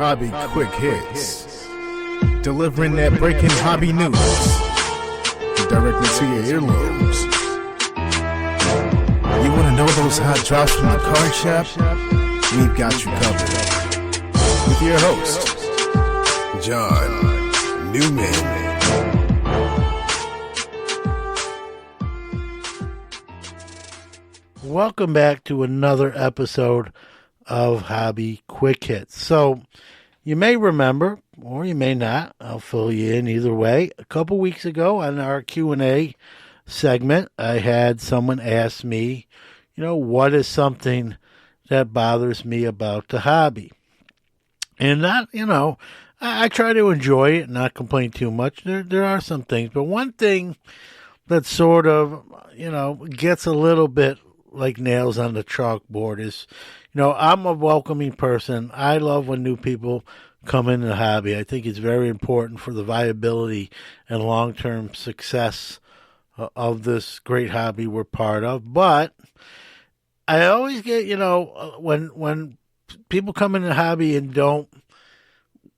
Hobby Quick Hits. Delivering that breaking hobby news directly to your earlobes. You want to know those hot drops from the card shop? We've got you covered. With your host, John Newman. Welcome back to another episode of Hobby Quick Hits. So, you may remember, or you may not, I'll fill you in either way. A couple weeks ago on our Q&A segment, I had someone ask me, what is something that bothers me about the hobby? And that, I try to enjoy it, not complain too much. There are some things, but one thing that sort of, gets a little bit like nails on the chalkboard is, I'm a welcoming person. I love when new people come into the hobby. I think it's very important for the viability and long-term success of this great hobby we're part of. But I always get, when people come into the hobby and don't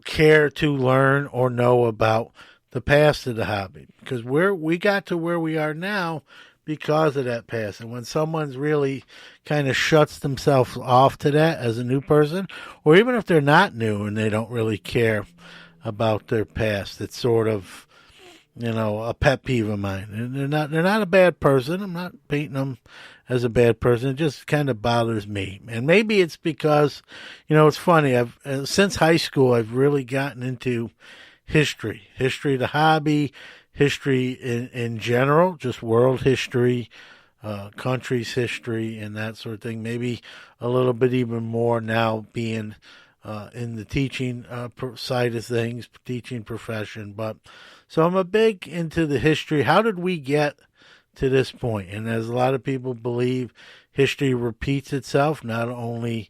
care to learn or know about the past of the hobby, because we got to where we are now because of that past. And when someone's really kind of shuts themselves off to that as a new person, or even if they're not new and they don't really care about their past, it's sort of, a pet peeve of mine. And they're not a bad person. I'm not painting them as a bad person. It just kind of bothers me. And maybe it's because, it's funny. Since high school, I've really gotten into history of the hobby, history in general, just world history, country's history, and that sort of thing. Maybe a little bit even more now being in the teaching side of things, teaching profession. But so I'm a big into the history. How did we get to this point? And as a lot of people believe, history repeats itself, not only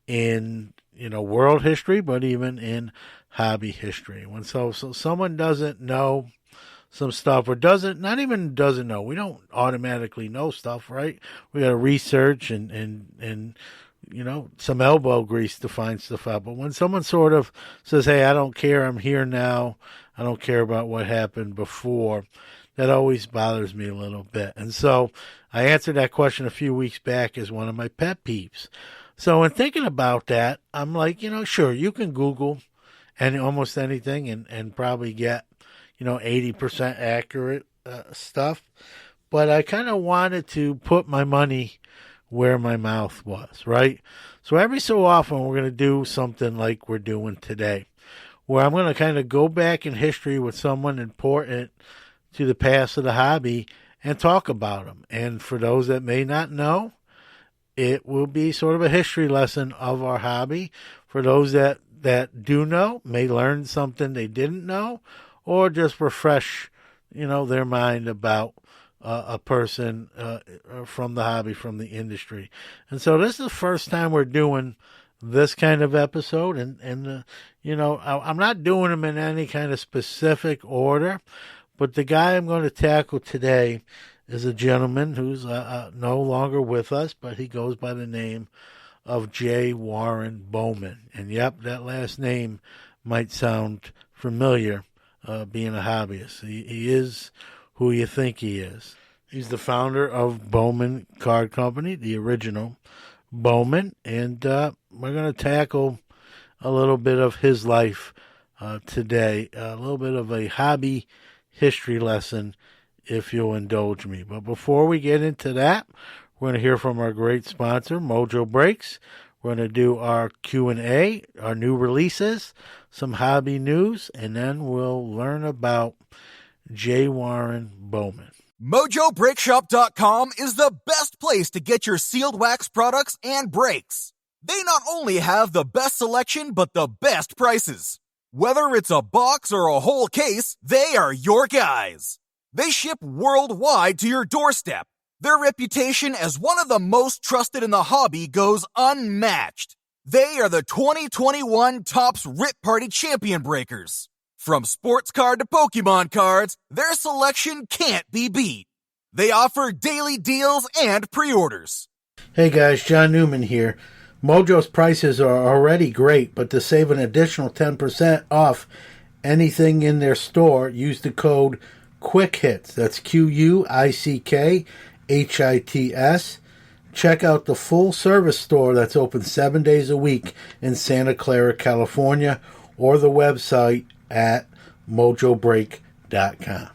in world history, but even in hobby history. When so someone doesn't know some stuff, or doesn't know. We don't automatically know stuff, right? We got to research and some elbow grease to find stuff out. But when someone sort of says, hey, I don't care, I'm here now, I don't care about what happened before, that always bothers me a little bit. And so I answered that question a few weeks back as one of my pet peeves. So in thinking about that, I'm like, sure, you can Google almost anything and probably get 80% accurate stuff. But I kind of wanted to put my money where my mouth was, right? So every so often we're going to do something like we're doing today, where I'm going to kind of go back in history with someone important to the past of the hobby and talk about them. And for those that may not know, it will be sort of a history lesson of our hobby. For those that do know, may learn something they didn't know, or just refresh, their mind about a person from the hobby, from the industry. And so this is the first time we're doing this kind of episode. And I'm not doing them in any kind of specific order, but the guy I'm going to tackle today is a gentleman who's no longer with us, but he goes by the name of J Warren Bowman. And yep, that last name might sound familiar. Being a hobbyist. He is who you think he is. He's the founder of Bowman Card Company, the original Bowman, and we're going to tackle a little bit of his life today, a little bit of a hobby history lesson, if you'll indulge me. But before we get into that, we're going to hear from our great sponsor, Mojo Breaks. We're going to do our Q&A, our new releases, some hobby news, and then we'll learn about J Warren Bowman. MojoBreakShop.com is the best place to get your sealed wax products and breaks. They not only have the best selection, but the best prices. Whether it's a box or a whole case, they are your guys. They ship worldwide to your doorstep. Their reputation as one of the most trusted in the hobby goes unmatched. They are the 2021 Topps Rip Party Champion Breakers. From sports card to Pokemon cards, their selection can't be beat. They offer daily deals and pre-orders. Hey guys, John Newman here. Mojo's prices are already great, but to save an additional 10% off anything in their store, use the code QUICKHITS. That's QUICKHITS. Check out the full service store that's open 7 days a week in Santa Clara, California, or the website at mojobreak.com.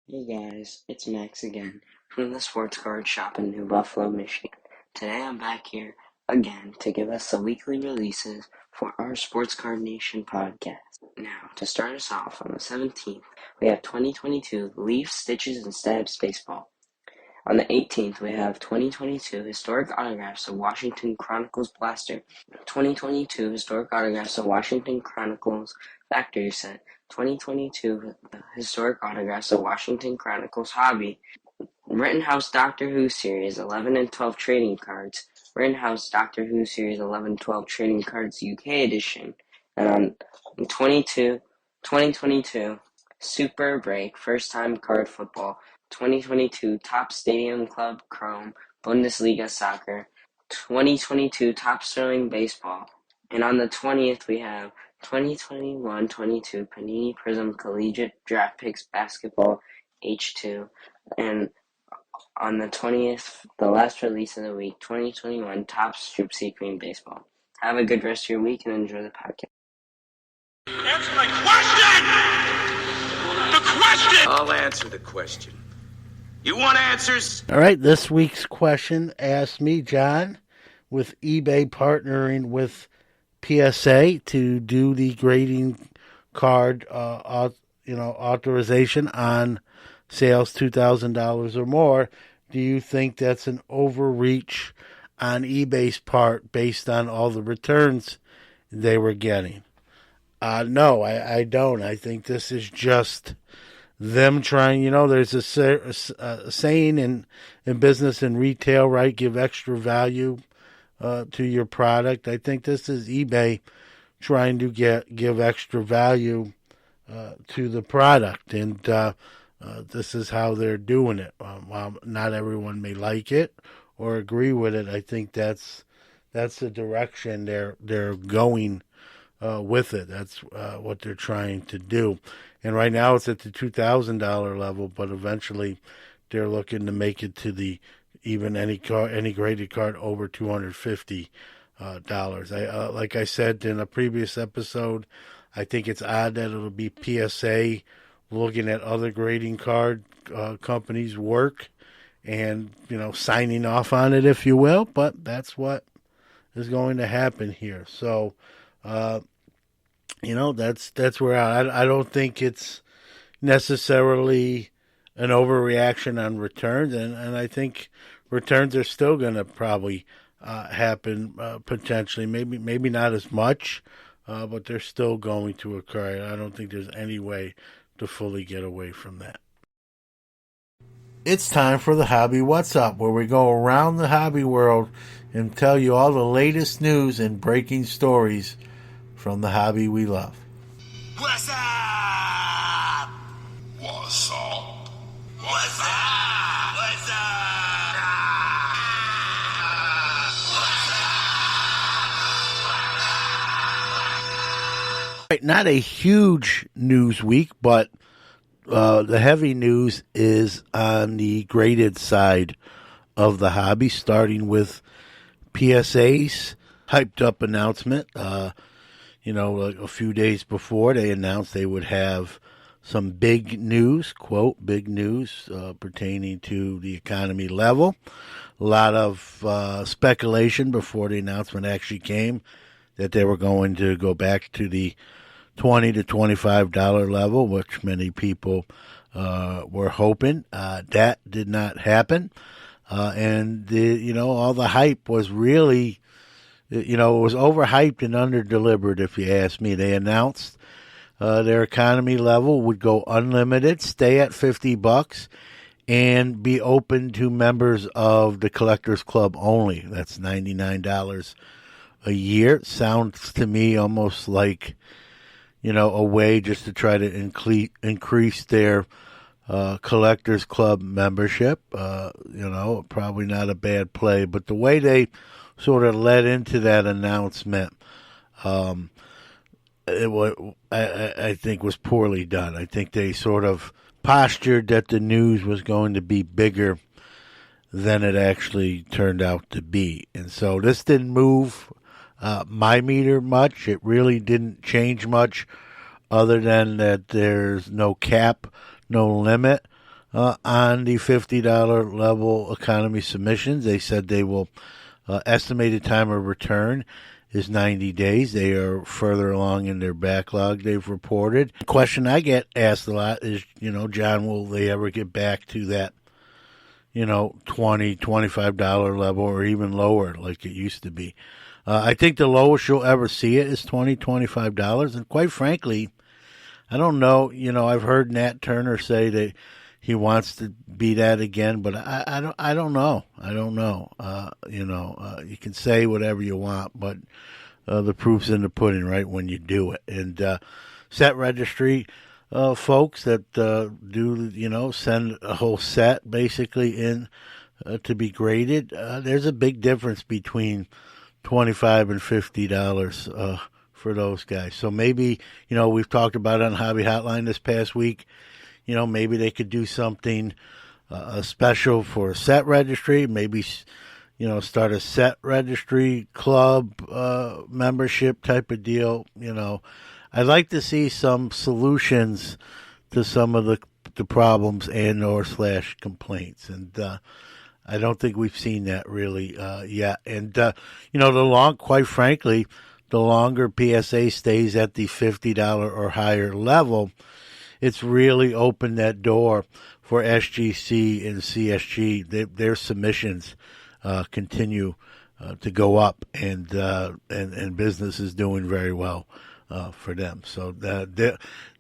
Hey guys, it's Max again from the Sports Card Shop in New Buffalo, Michigan. Today I'm back here again to give us the weekly releases for our Sports Card Nation podcast. Now, to start us off, on the 17th, we have 2022 Leaf Stitches and Stabs Baseball. On the 18th, we have 2022 Historic Autographs of Washington Chronicles Blaster, 2022 Historic Autographs of Washington Chronicles Factory Set, 2022 Historic Autographs of Washington Chronicles Hobby, Rittenhouse Doctor Who Series 11 and 12 Trading Cards, Rittenhouse Doctor Who Series 11-12 Trading Cards UK Edition, and on 2022 Super Break First Time Card Football, 2022 Top Stadium Club Chrome Bundesliga Soccer, 2022 Top Sterling Baseball, and on the 20th we have 2021-22 Panini Prism Collegiate Draft Picks Basketball H2, and on the 20th, the last release of the week, 2021 Topps Troop Sea Cream Baseball. Have a good rest of your week and enjoy the podcast. Answer my question! The question! I'll answer the question. You want answers? All right, this week's question asked me, John, with eBay partnering with PSA to do the grading card authorization on sales $2,000 or more. Do you think that's an overreach on eBay's part based on all the returns they were getting? No, I don't. I think this is just them trying, there's a saying in business and retail, right? Give extra value to your product. I think this is eBay trying to give extra value to the product, and this is how they're doing it. While not everyone may like it or agree with it, I think that's the direction they're going with it. That's what they're trying to do. And right now it's at the $2,000 level, but eventually they're looking to make it to the any graded card over $250. Like I said in a previous episode, I think it's odd that it'll be PSA looking at other grading card companies' work and, signing off on it, if you will. But that's what is going to happen here. So, that's where I don't think it's necessarily an overreaction on returns. And I think returns are still going to probably happen potentially. Maybe not as much, but they're still going to occur. I don't think there's any way to fully get away from that. It's time for the Hobby What's Up, where we go around the hobby world and tell you all the latest news and breaking stories from the hobby we love. What's up? What's up? What's up? What's up? Right, not a huge news week, but the heavy news is on the graded side of the hobby, starting with PSA's hyped up announcement. Like a few days before, they announced they would have some big news, quote, big news pertaining to the economy level. A lot of speculation before the announcement actually came that they were going to go back to the $20 to $25 level, which many people were hoping. That did not happen. And all the hype was really, it was overhyped and underdelivered, if you ask me. They announced their economy level would go unlimited, stay at $50, and be open to members of the Collectors Club only. That's $99 a year. Sounds to me almost like, a way just to try to increase their Collectors Club membership. Probably not a bad play. But the way they sort of led into that announcement, I think was poorly done. I think they sort of postured that the news was going to be bigger than it actually turned out to be. And so this didn't move my meter much. It really didn't change much other than that there's no cap, no limit on the $50 level economy submissions. They said they will estimated time of return is 90 days. They are further along in their backlog, they've reported. The question I get asked a lot is, John, will they ever get back to that, $20, $25 level or even lower like it used to be? I think the lowest you'll ever see it is $20, $25. And quite frankly, I don't know. I've heard Nat Turner say that he wants to be that again, but I don't know. I don't know. You can say whatever you want, but the proof's in the pudding, right, when you do it. And set registry folks that do, send a whole set basically in to be graded. There's a big difference between $25 and $50 for those guys. So maybe, we've talked about it on Hobby Hotline this past week. Maybe they could do something special for a set registry. Maybe, start a set registry club membership type of deal. I'd like to see some solutions to some of the problems and/or / complaints. And I don't think we've seen that really yet. And, quite frankly, the longer PSA stays at the $50 or higher level, it's really opened that door for SGC and CSG. Their submissions continue to go up, and business is doing very well for them. So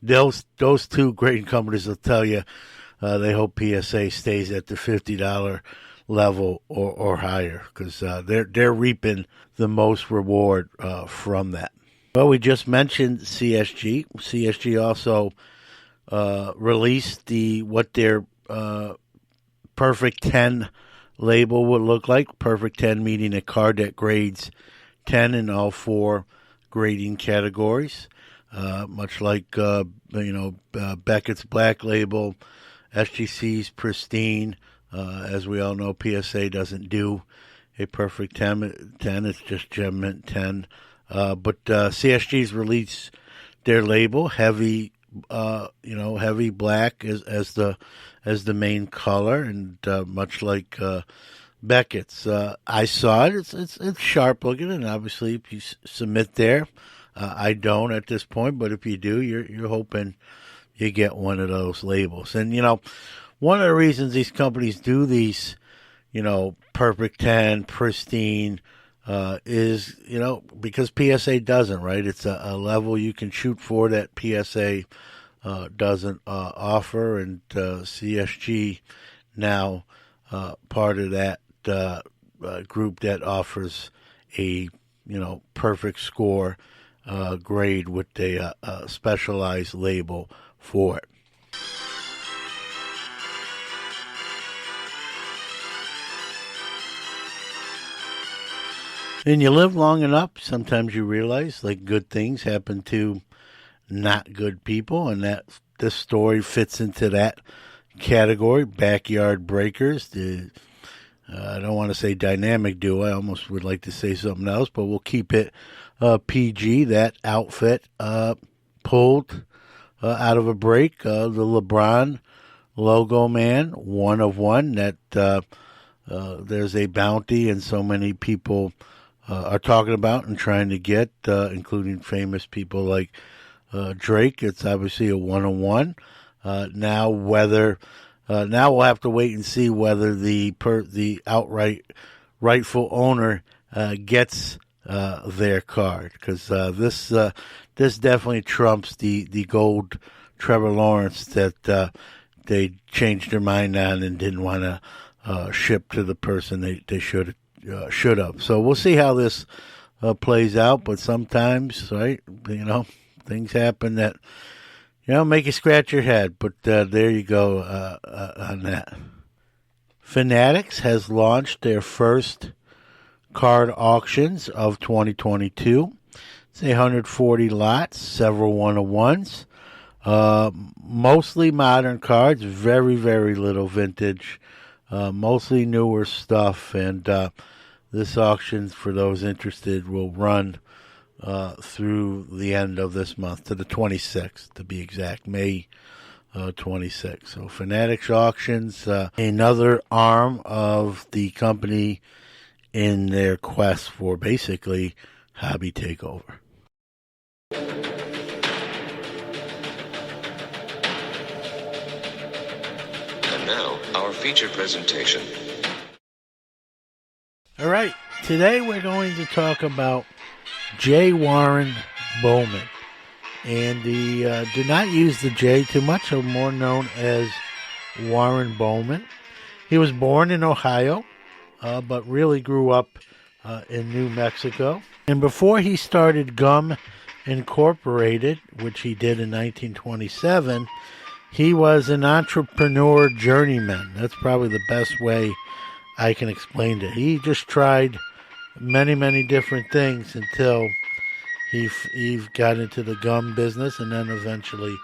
those two great companies will tell you they hope PSA stays at the $50 level or higher, because they're reaping the most reward from that. Well, we just mentioned CSG. CSG also released what their Perfect 10 label would look like. Perfect 10 meaning a card that grades 10 in all 4 grading categories. Much like Beckett's Black Label, SGC's Pristine. As we all know, PSA doesn't do a Perfect 10. It's just Gem Mint 10. But CSG's released their label, heavy black as the main color, and much like Beckett's. I saw it. It's sharp looking, and obviously if you submit there, I don't at this point, but if you do, you're hoping you get one of those labels. And one of the reasons these companies do these, Perfect 10, Pristine, is, because PSA doesn't, right? It's a level you can shoot for that PSA doesn't offer, and CSG now part of that group that offers a, perfect score grade with a specialized label for it. And you live long enough, sometimes you realize like good things happen to not good people, and that this story fits into that category. Backyard Breakers, I don't want to say dynamic duo, I almost would like to say something else, but we'll keep it PG. That outfit pulled out of a break the LeBron logo man, one of one, that there's a bounty, and so many people are talking about and trying to get, including famous people like Drake. It's obviously a 101. Now we'll have to wait and see whether the outright rightful owner gets their card, because this definitely trumps the gold Trevor Lawrence that they changed their mind on and didn't want to ship to the person they should have. So we'll see how this plays out. But sometimes, right, things happen that make you scratch your head. But there you go on that. Fanatics has launched their first card auctions of 2022. It's 140 lots, several one-of-ones. Mostly modern cards, very, very little vintage. Mostly newer stuff, and this auction, for those interested, will run through the end of this month, to the 26th, to be exact, May 26th. So Fanatics Auctions, another arm of the company in their quest for basically hobby takeover. And now, our feature presentation. All right, today we're going to talk about J Warren Bowman. And the do not use the J too much, so more known as Warren Bowman. He was born in Ohio, but really grew up in New Mexico. And before he started Gum Incorporated, which he did in 1927, he was an entrepreneur journeyman. That's probably the best way I can explain it. He just tried many, many different things until he got into the gum business and then eventually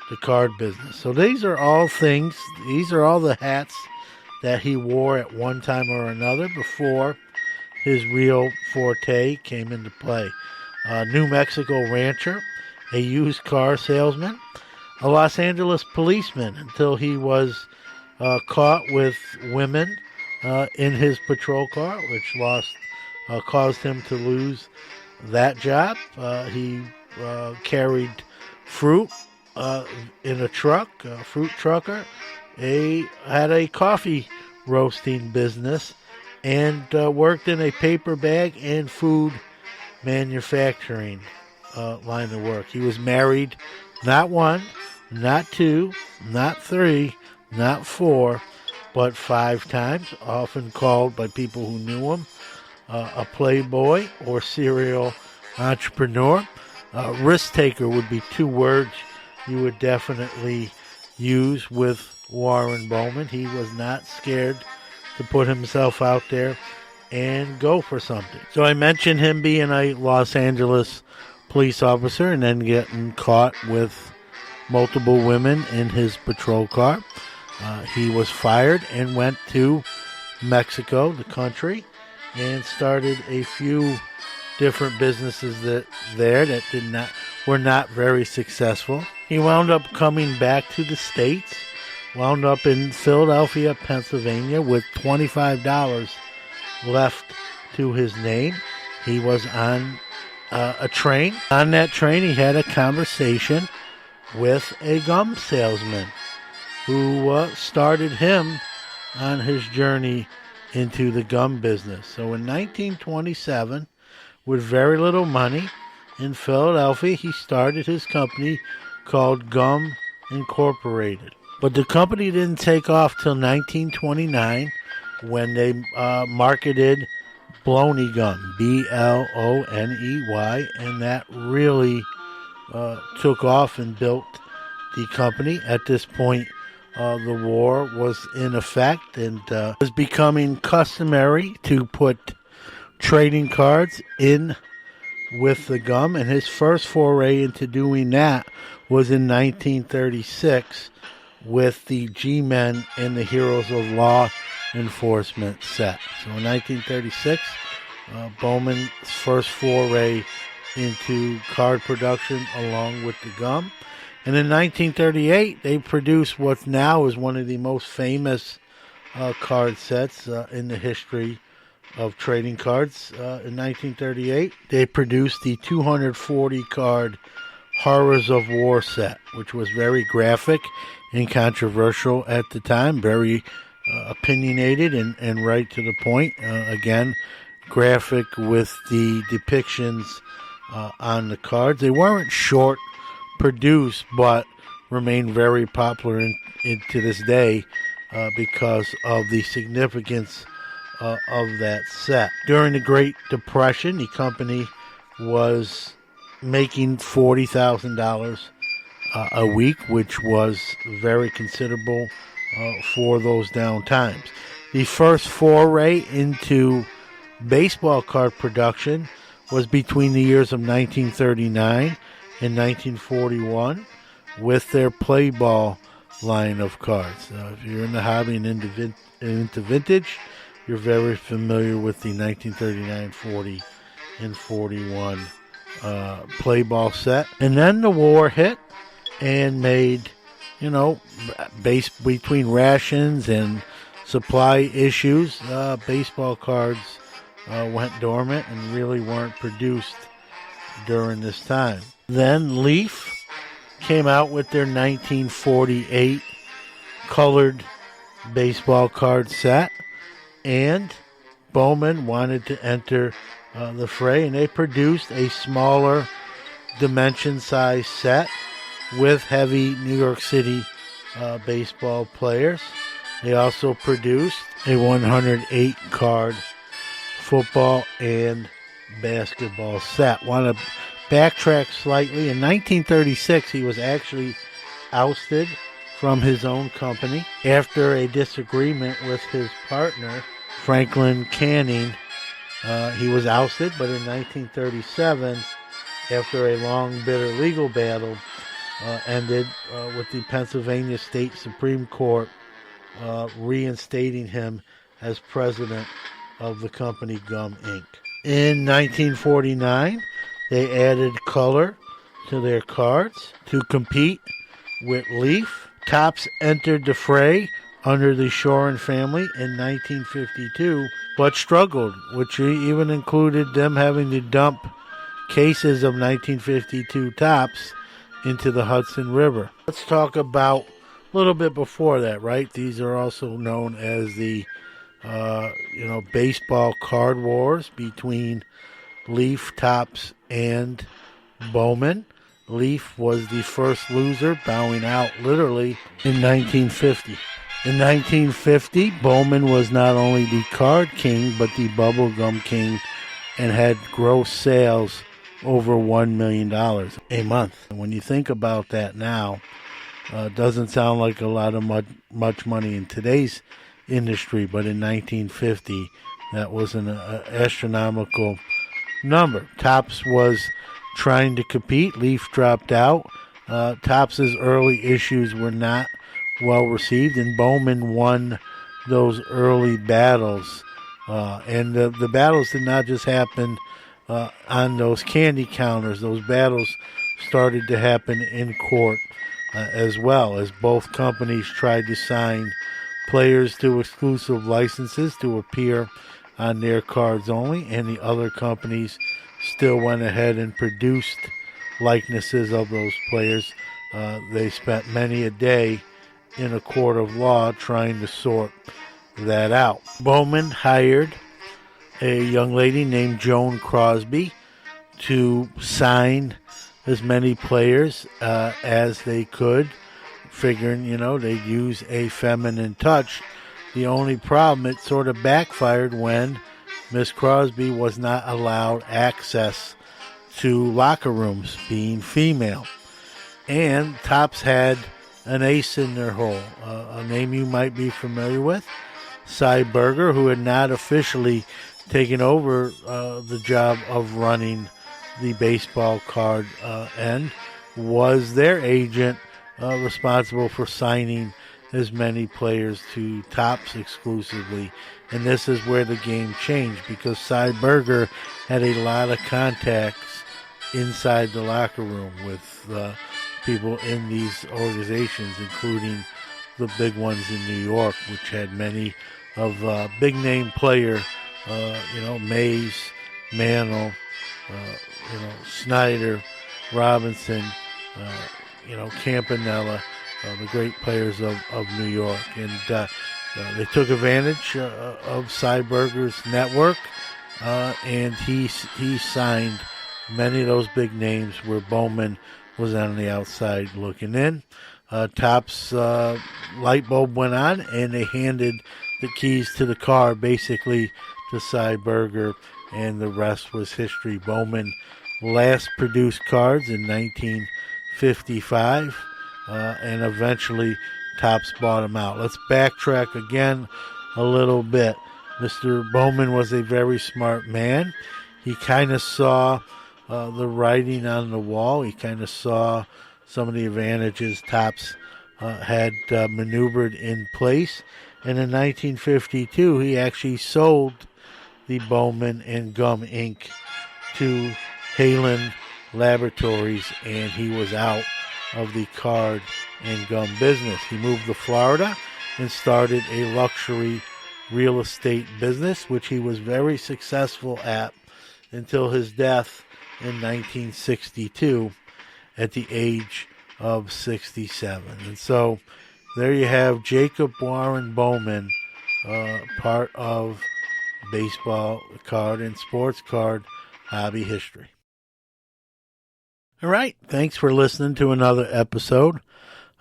the card business. So these are all the hats that he wore at one time or another before his real forte came into play. New Mexico rancher, a used car salesman, a Los Angeles policeman until he was caught with women in his patrol car, which caused him to lose that job. He carried fruit in a truck, a fruit trucker. He had a coffee roasting business and worked in a paper bag and food manufacturing line of work. He was married not one, not two, not three, not four, but 5 times, often called by people who knew him a playboy or serial entrepreneur. Risk taker would be 2 words you would definitely use with Warren Bowman. He was not scared to put himself out there and go for something. So I mentioned him being a Los Angeles police officer and then getting caught with multiple women in his patrol car. He was fired and went to Mexico, the country, and started a few different businesses that were not very successful. He wound up coming back to the States, wound up in Philadelphia, Pennsylvania, with $25 left to his name. He was on a train. On that train, he had a conversation with a gum salesman who started him on his journey into the gum business. So in 1927, with very little money in Philadelphia, he started his company called Gum Incorporated. But the company didn't take off till 1929 when they marketed Bloney gum, Bloney, and that really took off and built the company. At this point, the war was in effect, and it was becoming customary to put trading cards in with the gum, and his first foray into doing that was in 1936 with the G-Men and the Heroes of Law Enforcement set. So in 1936, Bowman's first foray into card production along with the gum. And in 1938, they produced what now is one of the most famous card sets in the history of trading cards. In 1938, they produced the 240 card Horrors of War set, which was very graphic and controversial at the time, very opinionated and right to the point. Again, graphic with the depictions on the cards. They weren't short produced, but remain very popular to this day because of the significance of that set. During the Great Depression, the company was making $40,000 a week, which was very considerable for those down times. The first foray into baseball card production was between the years of 1939 and 1941 with their play ball line of cards. If you're in the hobby and into vintage, you're very familiar with the 1939, 40, and 41 play ball set. And then the war hit and made, between rations and supply issues, baseball cards went dormant and really weren't produced during this time. Then Leaf came out with their 1948 colored baseball card set, and Bowman wanted to enter the fray, and they produced a smaller dimension size set with heavy New York City baseball players. They also produced a 108 card football and basketball set. Want to backtrack slightly. In 1936, he was actually ousted from his own company after a disagreement with his partner, Franklin Canning. He was ousted, but in 1937, after a long, bitter legal battle, ended with the Pennsylvania State Supreme Court reinstating him as president of the company Gum Inc. In 1949, they added color to their cards to compete with Leaf. Topps entered the fray under the Shoren family in 1952, but struggled, which even included them having to dump cases of 1952 Topps into the Hudson River. Let's talk about a little bit before that, right? These are also known as the baseball card wars between Leaf, Topps, and Bowman. Leaf was the first loser, bowing out literally in 1950. In 1950, Bowman was not only the card king, but the bubblegum king, and had gross sales over $1 million a month. And when you think about that now, it doesn't sound like a lot of much money in today's industry, but in 1950, that was an astronomical number. Topps was trying to compete. Leaf dropped out. Topps's early issues were not well received, and Bowman won those early battles. And the battles did not just happen on those candy counters. Those battles started to happen in court as well, as both companies tried to sign players to exclusive licenses to appear on their cards only, and the other companies still went ahead and produced likenesses of those players. They spent many a day in a court of law trying to sort that out. Bowman hired a young lady named Joan Crosby to sign as many players as they could, figuring, they'd use a feminine touch. The only problem, it sort of backfired when Miss Crosby was not allowed access to locker rooms, being female. And Topps had an ace in their hole, a name you might be familiar with, Cy Berger, who had not officially taken over the job of running the baseball card end, was their agent responsible for signing as many players to Topps exclusively. And this is where the game changed, because Cy Berger had a lot of contacts inside the locker room with people in these organizations, including the big ones in New York, which had many of big-name player, Mays, Mantle, Snyder, Robinson, Campanella, the great players of New York. And they took advantage of Cy Berger's network, and he signed many of those big names where Bowman was on the outside looking in. Topps light bulb went on, and they handed the keys to the car basically to Cy Berger, and the rest was history. Bowman last produced cards in 1955, and eventually Topps bought them out. Let's backtrack again a little bit. Mr. Bowman was a very smart man. He kind of saw the writing on the wall. He kind of saw some of the advantages Topps had maneuvered in place. And in 1952, he actually sold the Bowman and Gum Inc. to Halen Laboratories, and he was out of the card and gum business. He moved to Florida and started a luxury real estate business, which he was very successful at until his death in 1962 at the age of 67. And so there you have Jacob Warren Bowman, part of baseball card and sports card hobby history. All right, thanks for listening to another episode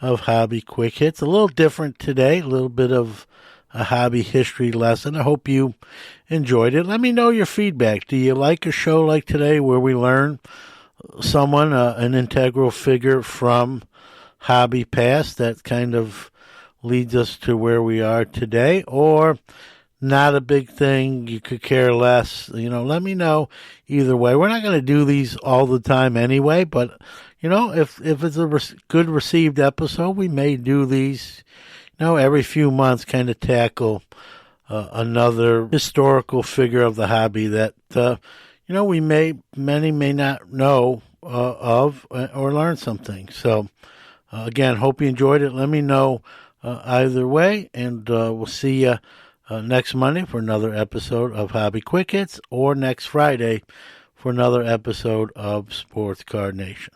of Hobby Quick Hits. A little different today, a little bit of a hobby history lesson. I hope you enjoyed it. Let me know your feedback. Do you like a show like today where we learn someone, an integral figure from hobby past that kind of leads us to where we are today, or not a big thing, you could care less? Let me know either way. We're not going to do these all the time anyway, but if it's a good received episode, we may do these every few months, kind of tackle another historical figure of the hobby that many may not know of or learn something. So again, hope you enjoyed it. Let me know either way, and we'll see you next Monday for another episode of Hobby Quick Hits, or next Friday for another episode of Sports Card Nation.